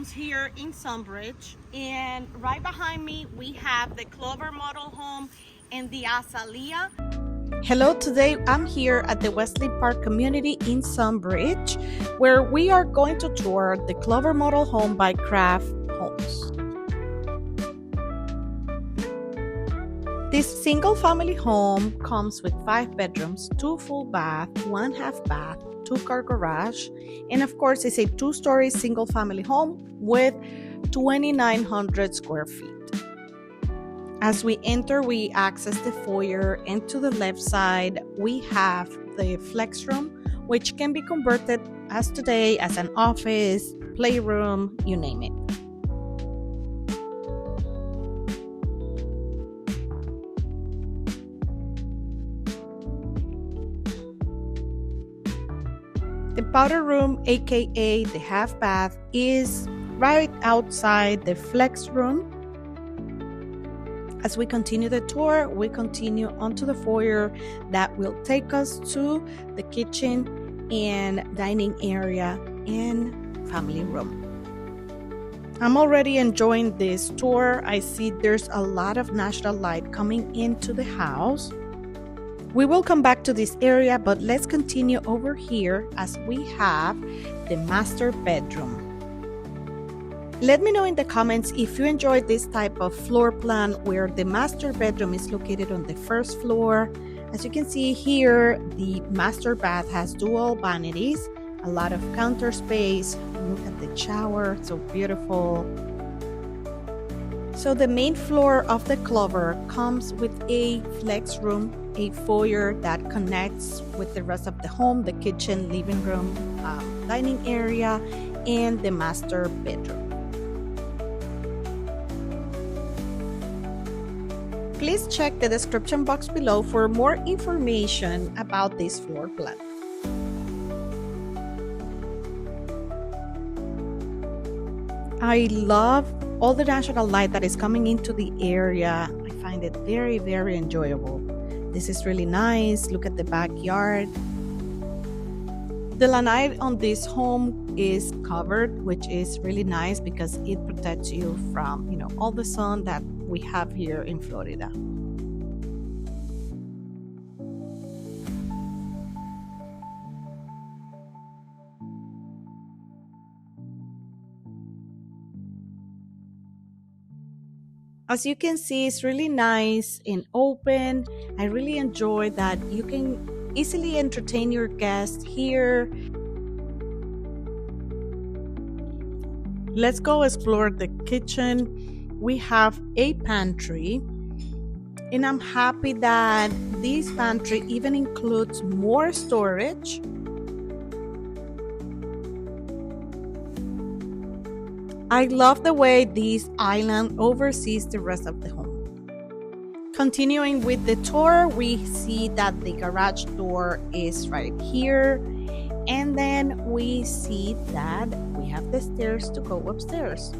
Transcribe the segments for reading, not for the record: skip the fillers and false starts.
homes here in Sunbridge, and right behind me we have the Clover model home and the Osceola. Hello, today I'm here at the Weslyn Park community in Sunbridge, where we are going to tour the Clover model home by Craft Homes. This single family home comes with 5 bedrooms, 2 full bath, 1 half bath, 2-car garage, and of course it's a 2-story single family home with 2,900 square feet. As we enter, we access the foyer, and to the left side we have the flex room, which can be converted as today as an office, playroom, you name it. The powder room, aka the half bath, is right outside the flex room. As we continue the tour, we continue onto the foyer that will take us to the kitchen and dining area and family room. I'm already enjoying this tour. I see there's a lot of natural light coming into the house. We will come back to this area, but let's continue over here as we have the master bedroom. Let me know in the comments if you enjoyed this type of floor plan where the master bedroom is located on the first floor. As you can see here, the master bath has dual vanities, a lot of counter space. Look at the shower, so beautiful. So the main floor of the Clover comes with a flex room, a foyer that connects with the rest of the home, the kitchen, living room, dining area, and the master bedroom. Please check the description box below for more information about this floor plan. I love all the natural light that is coming into the area. I find it very, very enjoyable. This is really nice. Look at the backyard. The lanai on this home is covered, which is really nice because it protects you from, all the sun that we have here in Florida. As you can see, it's really nice and open. I really enjoy that you can easily entertain your guests here. Let's go explore the kitchen. We have a pantry, and I'm happy that this pantry even includes more storage. I love the way this island oversees the rest of the home. Continuing with the tour, we see that the garage door is right here, and then we see that we have the stairs to go upstairs.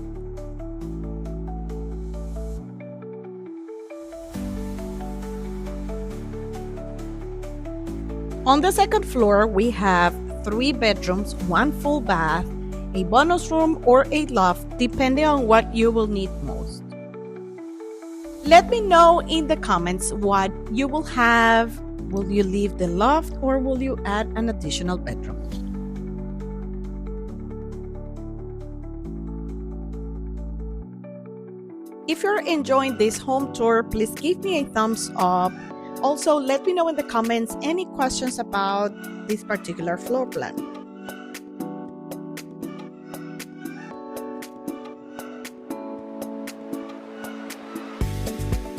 On the second floor, we have 3 bedrooms, 1 full bath, a bonus room, or a loft, depending on what you will need most. Let me know in the comments what you will have. Will you leave the loft or will you add an additional bedroom? If you're enjoying this home tour, please give me a thumbs up. Also, let me know in the comments any questions about this particular floor plan.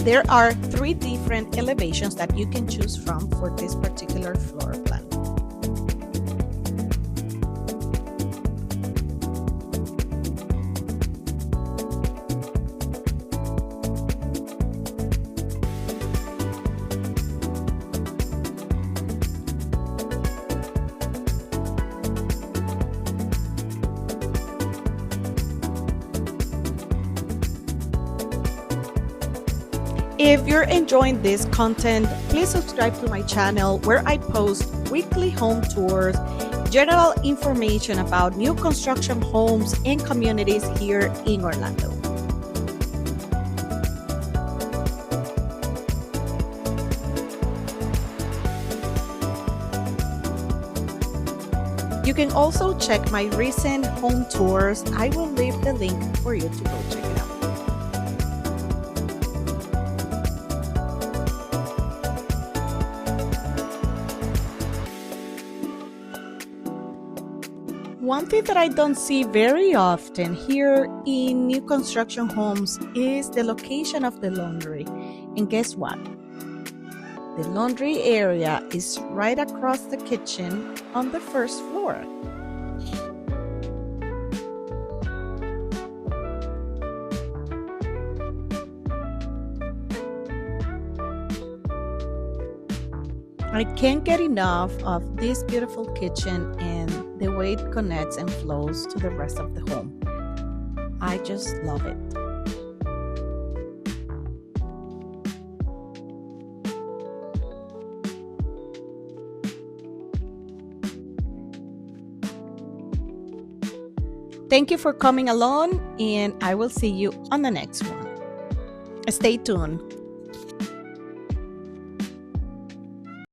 There are 3 different elevations that you can choose from for this particular floor plan. If you're enjoying this content, please subscribe to my channel where I post weekly home tours, general information about new construction homes and communities here in Orlando. You can also check my recent home tours. I will leave the link for you to go check it out. One thing that I don't see very often here in new construction homes is the location of the laundry. And guess what? The laundry area is right across the kitchen on the first floor. I can't get enough of this beautiful kitchen and the way it connects and flows to the rest of the home. I just love it. Thank you for coming along, and I will see you on the next one. Stay tuned.